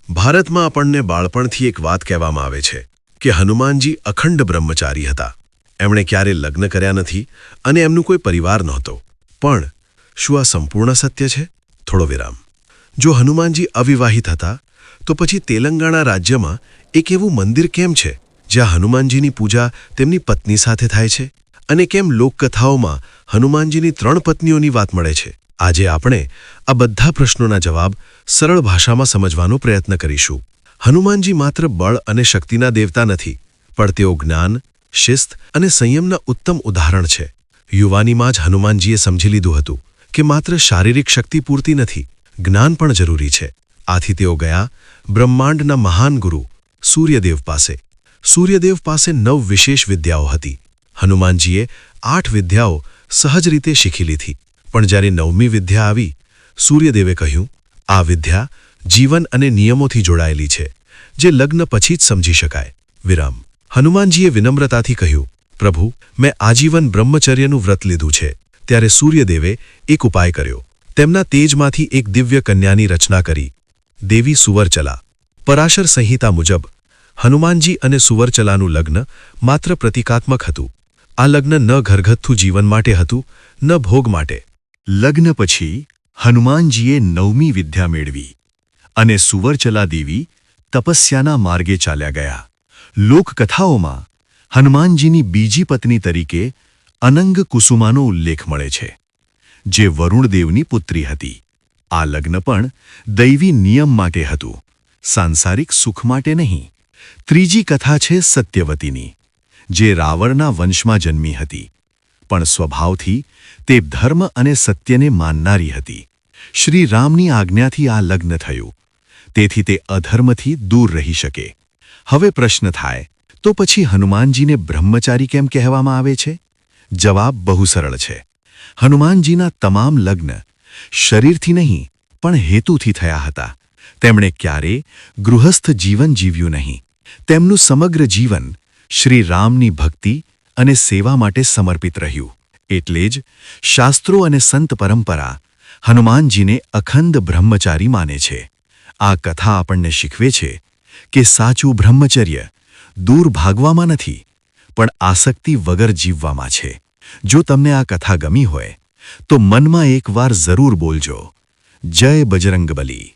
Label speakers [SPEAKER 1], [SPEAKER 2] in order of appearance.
[SPEAKER 1] ભારતમાં આપણને બાળપણથી એક વાત કહેવામાં આવે છે કે હનુમાનજી અખંડ બ્રહ્મચારી હતા. એમણે ક્યારે લગ્ન કર્યા નથી અને એમનું કોઈ પરિવાર નહોતો. પણ શું આ સંપૂર્ણ સત્ય છે? થોડો વિરામ. જો હનુમાનજી અવિવાહિત હતા, તો પછી તેલંગાણા રાજ્યમાં એક એવું મંદિર કેમ છે જ્યાં હનુમાનજીની પૂજા તેમની પત્ની સાથે થાય છે? અને કેમ લોકકથાઓમાં હનુમાનજીની 3 પત્નીઓની વાત મળે છે? આજે આપણે આ બધા પ્રશ્નોના જવાબ સરળ ભાષામાં સમજવાનો પ્રયત્ન કરીશું. હનુમાનજી માત્ર બળ અને શક્તિના દેવતા નથી, પણ તેઓ જ્ઞાન, શિસ્ત અને સંયમના ઉત્તમ ઉદાહરણ છે. યુવાનીમાં જ હનુમાનજીએ સમજી લીધું હતું કે માત્ર શારીરિક શક્તિ પૂરતી નથી, જ્ઞાન પણ જરૂરી છે. આથી તેઓ ગયા બ્રહ્માંડના મહાન ગુરુ સૂર્યદેવ પાસે. સૂર્યદેવ પાસે 9 વિશેષ વિદ્યાઓ હતી. હનુમાનજીએ 8 વિદ્યાઓ સહજ રીતે શીખી લીધી. પણ જ્યારે 9મી વિદ્યા આવી, સૂર્યદેવે કહ્યું, આ વિદ્યા જીવન અને નિયમોથી જોડાયેલી છે, જે લગ્ન પછી જ સમજી શકાય. વિરામ. હનુમાનજીએ વિનમ્રતાથી કહ્યું, પ્રભુ, મેં આજીવન બ્રહ્મચર્યનું વ્રત લીધું છે. ત્યારે સૂર્યદેવે એક ઉપાય કર્યો. તેમના તેજમાંથી એક દિવ્ય કન્યાની રચના કરી, દેવી સુવરચલા. પરાશર સંહિતા મુજબ હનુમાનજી અને સુવરચલાનું લગ્ન માત્ર પ્રતિકાત્મક હતું. આ લગ્ન ન ઘરગથ્થુ જીવન માટે હતું, ન ભોગ માટે. લગ્ન પછી હનુમાનજીએ 9મી વિદ્યા મેળવી અને સુવરચલા દેવી તપસ્યાના માર્ગે ચાલ્યા ગયા. લોકકથાઓમાં હનુમાનજીની બીજી પત્ની તરીકે અનંગ કુસુમાનો ઉલ્લેખ મળે છે, જે વરુણદેવની પુત્રી હતી. આ લગ્ન પણ દૈવી નિયમ માટે હતું, સાંસારિક સુખ માટે નહીં. ત્રીજી કથા છે સત્યવતીની, જે રાવણના વંશમાં જન્મી હતી, પણ સ્વભાવથી તે ધર્મ અને સત્યને માનનારી હતી. શ્રી રામની આજ્ઞાથી આ લગ્ન થયું, તેથી તે અધર્મથી દૂર રહી શકે. હવે પ્રશ્ન થાય, તો પછી હનુમાનજીને બ્રહ્મચારી કેમ કહેવામાં આવે છે? જવાબ બહુ સરળ છે. હનુમાનજીના તમામ લગ્ન શરીરથી નહીં, પણ હેતુથી થયા હતા. તેમણે ક્યારેય ગૃહસ્થ જીવન જીવ્યું નહીં. તેમનું સમગ્ર જીવન શ્રી રામની ભક્તિ અને સેવા માટે સમર્પિત રહ્યું. એટલે જ શાસ્ત્રો અને સંત પરંપરા હનુમાનજીને અખંડ બ્રહ્મચારી માને છે. આ કથા આપણને શીખવે છે કે સાચું બ્રહ્મચર્ય દૂર ભાગવામાં નથી, પણ આસક્તિ વગર જીવવામાં છે. જો તમને આ કથા ગમી હોય, તો મનમાં એકવાર જરૂર બોલજો, જય બજરંગબલી.